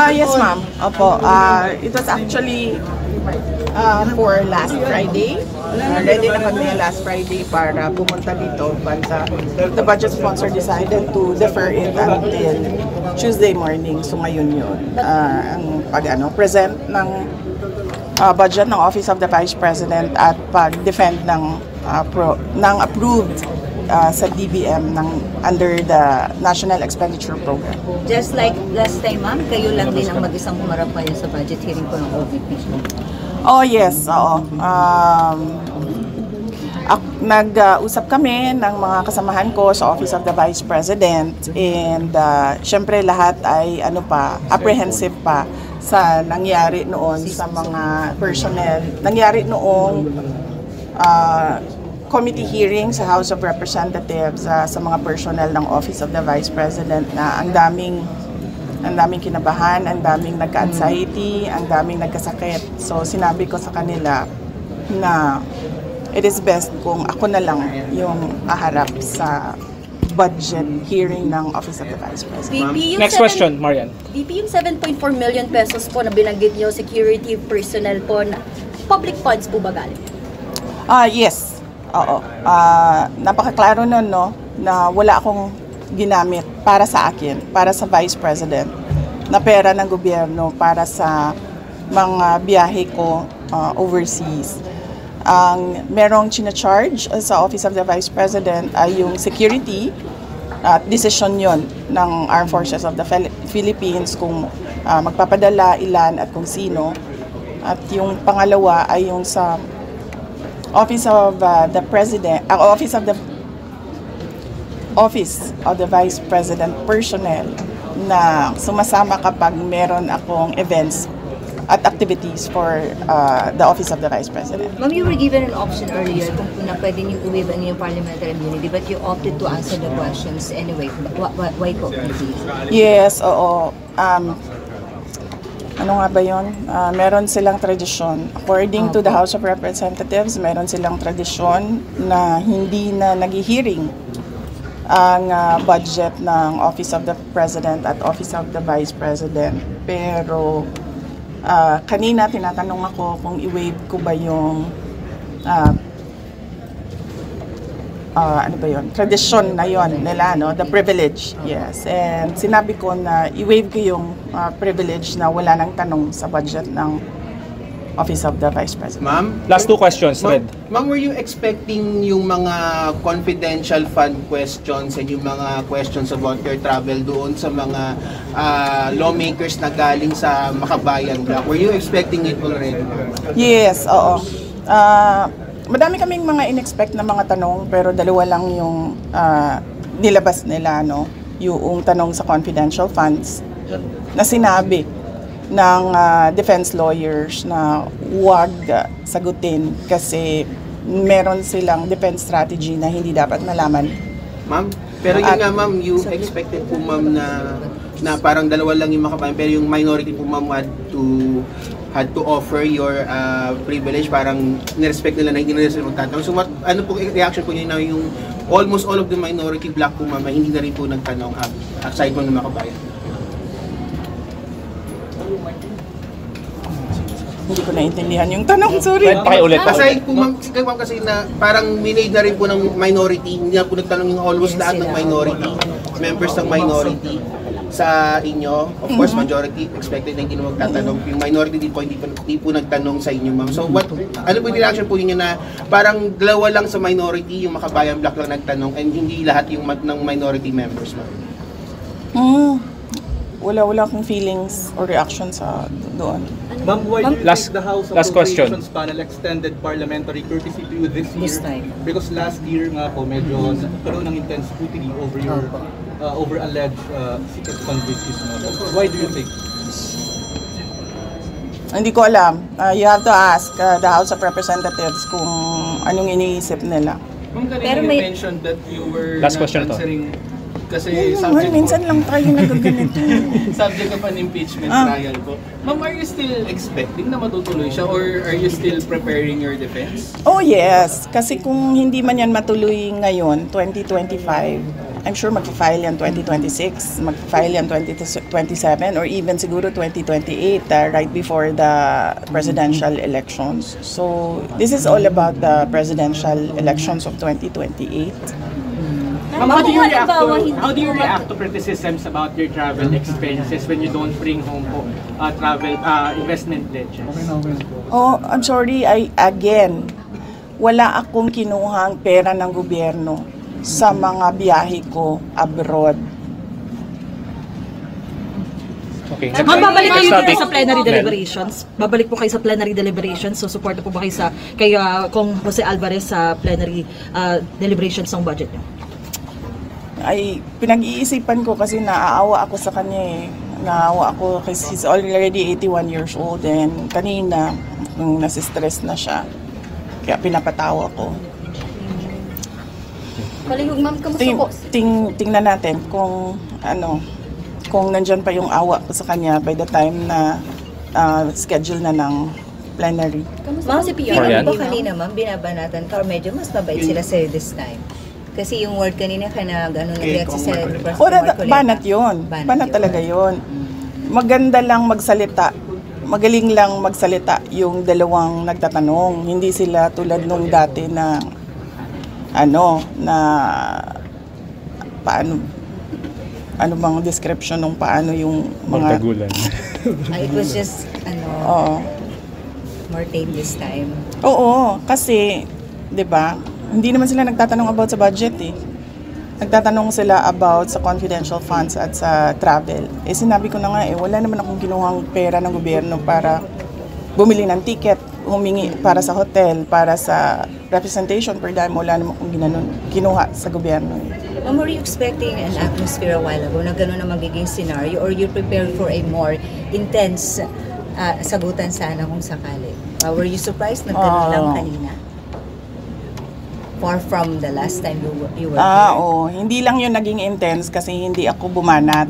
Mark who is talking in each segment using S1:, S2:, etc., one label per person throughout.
S1: Yes, ma'am. Opo. It was actually for last Friday. Ready na kami last Friday para pumunta dito. But the budget sponsor decided to defer it until Tuesday morning. So ngayon yun. Ang present ng budget ng Office of the Vice President at pag-defend ng approved sa DBM under the National Expenditure Program.
S2: Just like last time, ma'am, kayo lang din ang mag-isang humarap kayo sa budget hearing po ng OVP.
S1: Oh yes, oo. Nag-usap kami ng mga kasamahan ko sa Office of the Vice President and syempre lahat ay apprehensive pa sa nangyari noon sa mga personnel. Nangyari noong committee hearing sa House of Representatives sa mga personnel ng Office of the Vice President na ang daming kinabahan, ang daming nagka-anxiety, ang daming nagkasakit. So sinabi ko sa kanila na it is best kung ako na lang yung aharap sa budget hearing ng Office of the Vice President.
S3: Next question, Marian.
S4: VP, yung 7.4 million pesos po na binanggit nyo, security personnel po, na public funds po ba galing?
S1: Yes. Oo. Napakaklaro nun, no, na wala akong ginamit para sa akin, para sa Vice President, na pera ng gobyerno para sa mga biyahe ko overseas. Ang merong china-charge sa Office of the Vice President ay yung security at decision yon ng Armed Forces of the Philippines kung magpapadala, ilan at kung sino. At yung pangalawa ay yung sa Office of the President, Office of the Vice President personnel na sumasama kapag meron akong events at activities for the Office of the Vice President.
S2: Ma'am, you were given an option earlier kung na pwede niyo i-waive yung parliamentary immunity, but you opted to answer the questions anyway. Why po?
S1: Yes, oo. Ano nga ba yun? Meron silang tradisyon. According to the House of Representatives, meron silang tradisyon na hindi na nag-hearing ang budget ng Office of the President at Office of the Vice President. Pero kanina tinatanong ako kung i-waive ko ba yung tradisyon na yon nila, no? The privilege, yes. And sinabi ko na i-waive ko yung privilege na wala nang tanong sa budget ng Office of the Vice President.
S3: Ma'am? Last two questions, Red.
S5: Ma'am, were you expecting yung mga confidential fund questions and yung mga questions about your travel doon sa mga lawmakers na galing sa Makabayan Block? Were you expecting it already?
S1: Yes, oo. Madami kaming mga in-expect na mga tanong pero dalawa lang yung nilabas nila, no? Yung tanong sa confidential funds na sinabi ng defense lawyers na huwag sagutin kasi meron silang defense strategy na hindi dapat malaman.
S5: Ma'am, pero yun nga ma'am, you expected po ma'am na parang dalawa lang yung Makabayan pero yung minority po ma'am had to offer your privilege, parang nirespect nila na hindi nila sila magtatanong. So ano po reaction po niyo na yung almost all of the minority block po ma'am hindi na rin po nagtanong aside from ng Makabayan?
S1: Hindi ko naintindihan yung tanong, sorry.
S3: Pakiulit.
S5: Kasi po ma'am, kasi na parang minade na rin po ng minority, hindi na po nagtanong yung almost lahat ng minority, members ng minority sa inyo. Of course, majority expected na hindi na magtatanong. Yung minority din po, hindi po nagtanong sa inyo, ma'am. So, ano po yung reaction po ninyo na parang dalawa lang sa minority, yung Makabayan Block lang nagtanong and hindi lahat yung ng minority members, ma'am?
S1: Wala akong feelings or reaction sa doon.
S6: Ma'am, why do you think the House
S3: question.
S6: Appropriations Panel extended parliamentary courtesy to you this year? Because last year nga po, medyo nagkaroon ng intense scrutiny over your over alleged secret fundraising. Why do you think?
S1: Hindi ko alam. You have to ask the House of Representatives kung anong iniisip nila.
S7: Ma'am, kanina you mentioned that you were
S3: last question
S7: answering kasi subject
S1: minsan lang tayo nagaganito.
S7: subject of an impeachment trial po. Ma'am, are you still expecting na matutuloy siya or are you still preparing your defense?
S1: Oh yes, kasi kung hindi man yan matuloy ngayon, 2025, I'm sure mag-file yan 2026, mag-file yan 2027, or even siguro 2028, right before the presidential elections. So, this is all about the presidential elections of 2028.
S8: Ma'am, how do you react to criticisms about your travel expenses when you don't bring home po travel investment pledges?
S1: Oh, I'm sorry, wala akong kinuhang pera ng gobyerno sa mga biyahe ko abroad.
S3: Okay.
S9: Ma'am, babalik kayo sa plenary deliberations. Babalik po kayo sa plenary deliberations. So, support po ba kayo kay Kong Jose Alvarez sa plenary deliberations ng budget niyo?
S1: Ay, pinag-iisipan ko kasi naaawa ako sa kanya eh. Naawa ako kasi he's already 81 years old, and kanina, nasistress na siya. Kaya pinapatawa ko.
S4: Palihog, ma'am, kamusta po?
S1: Tingnan natin kung nandyan pa yung awa ko sa kanya by the time na schedule na ng plenary.
S2: Ma'am, si PR
S3: Marian?
S2: po kanina, ma'am, binabanatan ka, or medyo mas mabait sila sa'yo this time. Kasi yung word kanina ka nag-react sa
S1: Banat yun. Banat talaga yun. Maganda lang magsalita. Magaling lang magsalita yung dalawang nagtatanong. Hindi sila tulad nung dati na ano bang description ng paano yung mga
S3: Magtagulan.
S2: It was just, more tame this time.
S1: Oo, kasi, 'di ba? Hindi naman sila nagtatanong about sa budget eh. Nagtatanong sila about sa confidential funds at sa travel. Eh sinabi ko na nga wala naman akong kinuhang pera ng gobyerno para bumili ng ticket, humingi para sa hotel, para sa representation per dime. Wala naman akong kinuha sa gobyerno eh.
S2: Ma'am, were you expecting an atmosphere a while ago na gano'n na magiging scenario, or you prepared for a more intense sagutan sana kung sakali? Were you surprised na gano'n lang kanina? Far from the last time you were here?
S1: Oo. Hindi lang yun naging intense kasi hindi ako bumanat.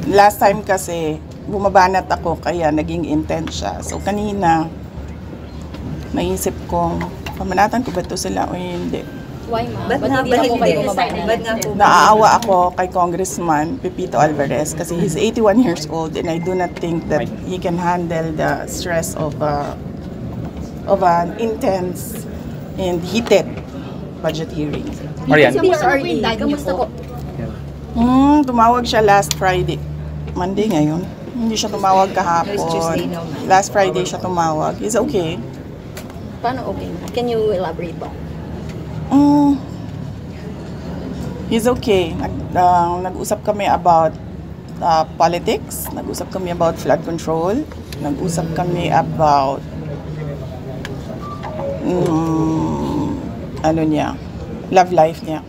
S1: Last time kasi, bumabanat ako kaya naging intense siya. So kanina, naisip ko, pamanatan ko ba ito sila o hindi?
S4: Why, ma'am?
S2: Ba't nga po?
S1: Naaawa ako kay Congressman Pepito Alvarez kasi he's 81 years old, and I do not think that he can handle the stress of an intense and heated budget hearing.
S3: Marian?
S4: PRRD, kamusta po?
S1: Tumawag siya last Friday. Monday ngayon. Hindi siya tumawag kahapon.
S2: No, it's Tuesday now, ma'am.
S1: Last Friday siya tumawag. He's okay.
S4: Paano okay? Can you elaborate ba?
S1: He's okay. Nag-usap kami about politics. Nag-usap kami about flood control. Nag-usap kami about love life niya.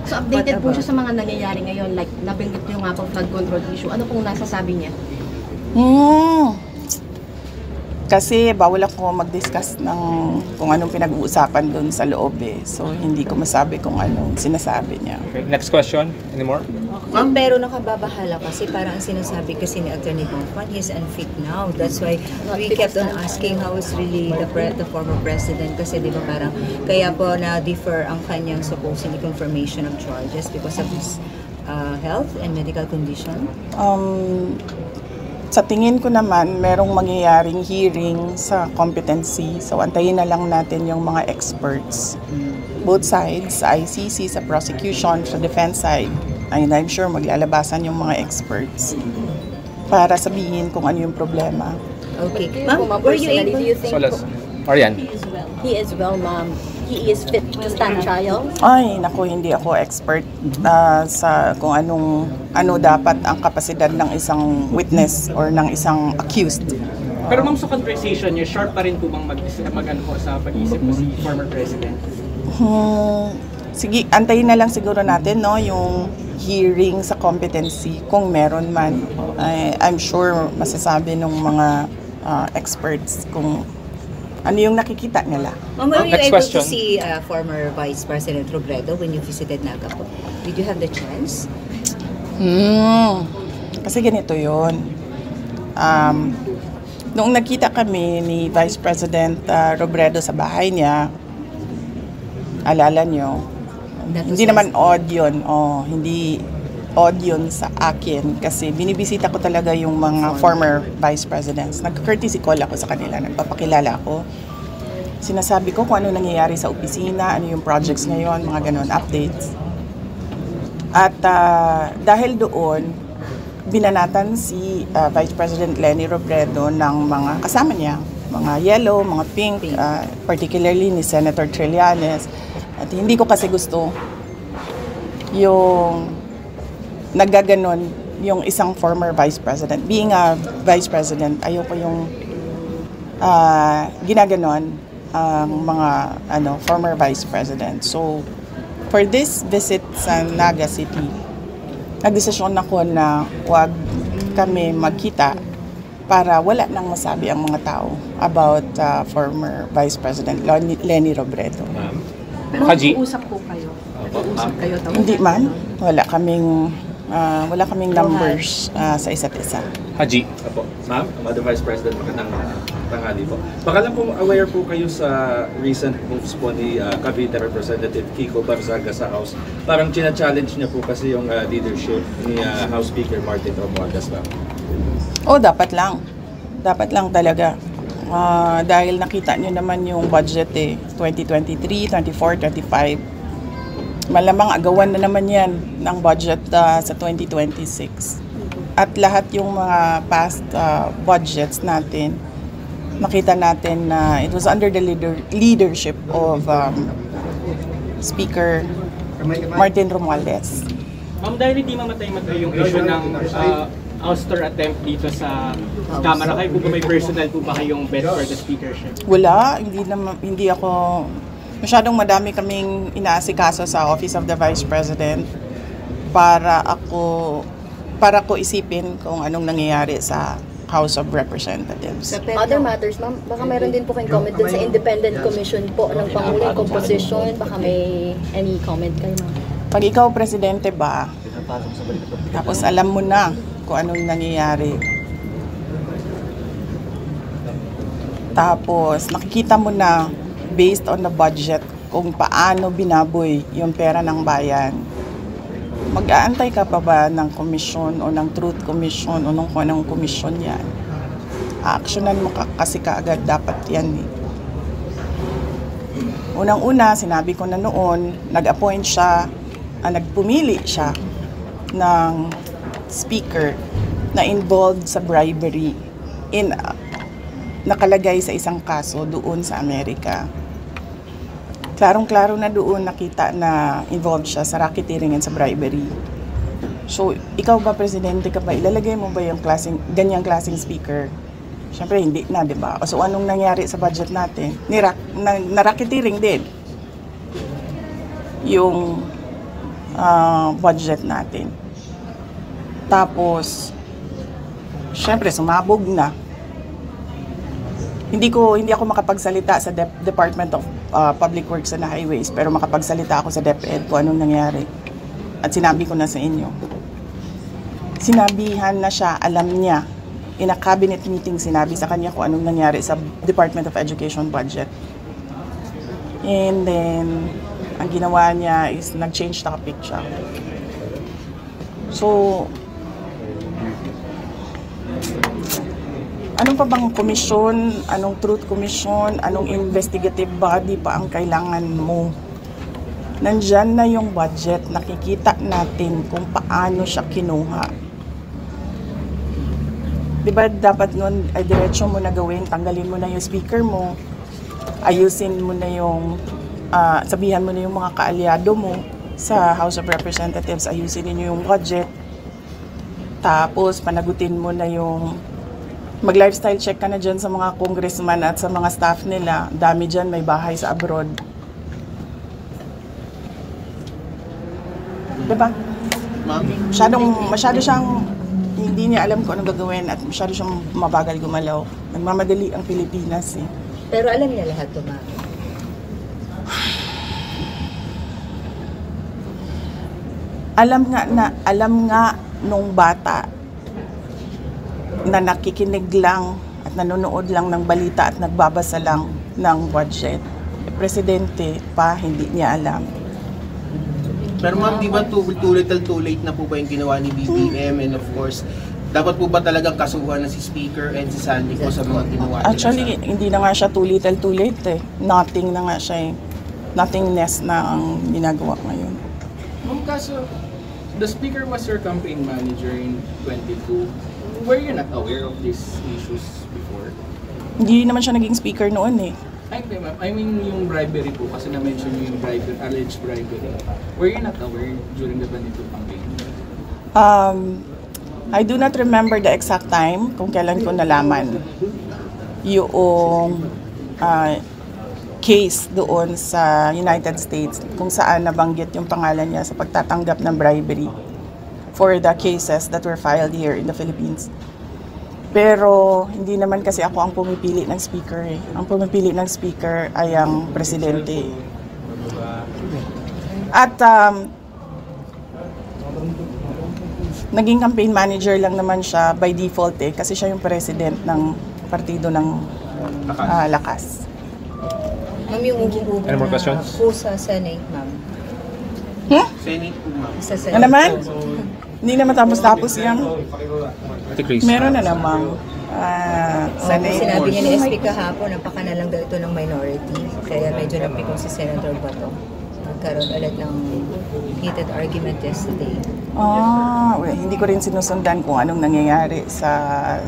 S10: So updated po siya sa mga nangyayari ngayon, like nabanggit niyo nga po flood control issue. Ano pong nasasabi niya?
S1: Kasi bawal ako mag-discuss ng kung anong pinag-uusapan doon sa loob eh. So hindi ko masabi kung anong sinasabi niya.
S3: Okay, next question. Any more?
S2: Pero nakababahala kasi parang ang sinasabi kasi ni Atty. Gonfan, he's unfit now. That's why we kept on asking how is really the former president, kasi di ba parang kaya po na-defer ang kanyang supposedly confirmation of charges because of his health and medical condition.
S1: Sa tingin ko naman, merong mangyayaring hearing sa competency. So, antayin na lang natin yung mga experts. Both sides, sa ICC, sa prosecution, sa defense side. And I'm sure maglalabasan yung mga experts para sabihin kung ano yung problema.
S2: Okay. Ma'am, were you able?
S4: Do you think
S3: Marian?
S4: he is well, ma'am? He is fit to stand trial?
S1: Ay, naku, hindi ako expert sa kung ano dapat ang kapasidad ng isang witness or ng isang accused.
S8: Pero ma'am, sa conversation niyo, sharp pa rin po bang mag-ano po sa pag-isip mo si former president?
S1: Sige, antayin na lang siguro natin yung hearing sa competency kung meron man. I'm sure masasabi ng mga experts kung ano yung nakikita nila.
S2: Ma'am, were you
S3: Next
S2: able
S3: question.
S2: to see former Vice President Robredo when you visited Naga po? Did you have the chance?
S1: Kasi ganito yun. Noong nagkita kami ni Vice President Robredo sa bahay niya, alala nyo, Hindi naman odd yun. Hindi odd yun sa akin kasi binibisita ko talaga yung mga former vice presidents. Nag-courtesy call ako sa kanila, nagpapakilala ako. Sinasabi ko kung ano nangyayari sa opisina, ano yung projects ngayon, mga ganon, updates. At dahil doon, binanatan si Vice President Leni Robredo ng mga kasama niya, mga yellow, mga pink, particularly ni Senator Trillanes. At hindi ko kasi gusto yung naggaganon yung isang former Vice President. Being a Vice President, ayoko yung ginaganon ang mga former Vice President. So, for this visit sa Naga City, nagdesisyon ako na huwag kami magkita para wala nang masabi ang mga tao about former Vice President Leni Robredo.
S3: Haji.
S10: Nag-uusap po kayo? Nag-uusap kayo?
S1: Hindi man. Wala kaming numbers sa isa't isa.
S3: Haji.
S11: Apo. Ma'am, Madam Vice President, magandang tanghali po. Baka lang po aware po kayo sa recent moves po ni Cavite Representative Kiko Barzaga sa House. Parang china-challenge niya po kasi yung leadership ni House Speaker Martin Romualdez ba?
S1: Dapat lang. Dapat lang talaga. Dahil nakita niyo naman yung budget 2023, 24, 25. Malamang agawan na naman yan ng budget sa 2026. At lahat yung mga past budgets natin, nakita natin na it was under the leadership of Speaker Martin Romualdez.
S8: Ma'am, dahil hindi mamatay-matay yung issue ng ouster attempt dito sa Kamara, kayo po ba may personal po ba kayong bet for the speakership?
S1: Wala, hindi ako, masyadong madami kaming inaasikaso sa Office of the Vice President para ko isipin kung anong nangyayari sa House of Representatives.
S4: Other matters, ma'am, baka meron din po kayong comment dun sa independent commission po ng Pangulo, yung composition, baka may any comment kayo, ma'am?
S1: Pag ikaw presidente ba, tapos alam mo na kung anong nangyayari, tapos nakikita mo na based on the budget kung paano binaboy yung pera ng bayan, mag-aantay ka pa ba ng komisyon o ng Truth Commission o ng kung anong komisyon yan? Actionan mo kasi kaagad dapat yan eh. Unang-una, sinabi ko na noon, nag-appoint siya, nagpumili siya ng speaker na involved sa bribery nakalagay sa isang kaso doon sa Amerika. Klarong-klaro na doon nakita na involved siya sa racketeering and sa bribery. So, ikaw ba, presidente ka ba, ilalagay mo ba yung ganyang klaseng speaker? Siyempre, hindi na, di ba? So, anong nangyari sa budget natin? Na-racketeering din yung budget natin. Tapos, siyempre, sumabog na. Hindi ako makapagsalita sa Department of Public Works and Highways, pero makapagsalita ako sa DepEd kung anong nangyari. At sinabi ko na sa inyo. Sinabihan na siya, alam niya. In a cabinet meeting, sinabi sa kanya kung anong nangyari sa Department of Education budget. And then, ang ginawa niya is nag-change topic siya. So, anong pa bang komisyon, anong truth commission, anong investigative body pa ang kailangan mo? Nandyan na yung budget, nakikita natin kung paano siya kinuha. Diba dapat nun, ay diretsyo mo na gawin, tanggalin mo na yung speaker mo, ayusin mo na yung, sabihan mo na yung mga kaalyado mo sa House of Representatives, ayusin niyo yung budget, tapos panagutin mo na yung mag-lifestyle check ka na dyan sa mga congressman at sa mga staff nila. Dami dyan, may bahay sa abroad. Diba? Masyado siyang hindi niya alam kung anong gagawin at masyado siyang mabagal gumalaw. Nagmamadali ang Pilipinas eh.
S2: Pero alam niya lahat ito, ma'am.
S1: Alam nga nung bata na nakikinig lang at nanonood lang ng balita at nagbabasa lang ng budget. Presidente pa, hindi niya alam.
S5: Pero ma'am, di ba too little too late na po ba yung ginawa ni BBM, and of course, dapat po ba talagang kasuhan na si Speaker and si Sandy po sa mga ginawa nila?
S1: Actually, hindi na nga siya too little too late eh. Nothing na nga siya eh. Nothingness na ang ginagawa ngayon.
S7: Ma'am, kaso, the Speaker was your campaign manager in 22. Were you not aware of these issues before?
S1: Hindi naman siya naging speaker noon eh.
S7: Ay, hindi, ma'am. I mean yung bribery po, kasi na-mention niyo yung bribery, alleged bribery. Were you not aware during the 22 campaign?
S1: I do not remember the exact time kung kailan ko nalaman yung case doon sa United States kung saan nabanggit yung pangalan niya sa pagtatanggap ng bribery for the cases that were filed here in the Philippines. Pero hindi naman kasi ako ang pumipili ng speaker eh. Ang pumipili ng speaker ay ang presidente. At naging campaign manager lang naman siya by default eh kasi siya yung president ng partido ng Lakas.
S2: Ma'am, yung upo
S3: Any more questions?
S2: po sa Senate, ma'am.
S5: Senate po, ma'am.
S2: Sa Senate.
S1: Ano naman? Hindi naman tapos yan. Meron na namang
S2: Sinabi niya ni SP kahapon, napaka na lang daw ito ng minority. Kaya medyo napikong si Senator Bato. Nagkaroon ulit ng heated argument yesterday.
S1: Hindi ko rin sinusundan kung anong nangyayari sa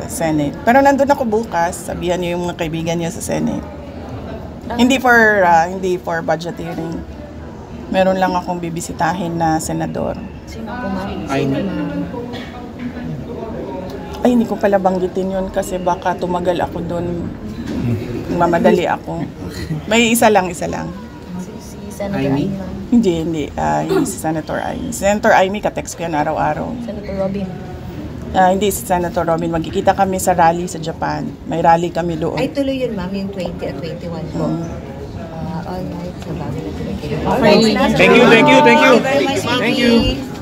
S1: Senate. Pero nandun ako bukas, sabihan niyo yung mga kaibigan niyo sa Senate. Hindi for budget hearing. Meron lang akong bibisitahin na senador.
S2: Sino po, ma'am?
S1: Ay, hindi ko pala banggitin yun kasi baka tumagal ako doon. Mamadali ako. May isa lang.
S10: Si Senator
S5: Amy?
S10: Amy, ma'am.
S1: Hindi. Hindi si Senator Amy. Senator Amy, katext ko yan araw-araw.
S10: Senator Robin.
S1: Hindi si Senator Robin. Magkikita kami sa rally sa Japan. May rally kami doon.
S2: Ay, tuloy yun, ma'am, yung 20 at 21 po. All right, sa bago na tuloy kayo.
S3: Thank you.
S2: Thank you very much,
S3: Thank you.
S2: Vicky.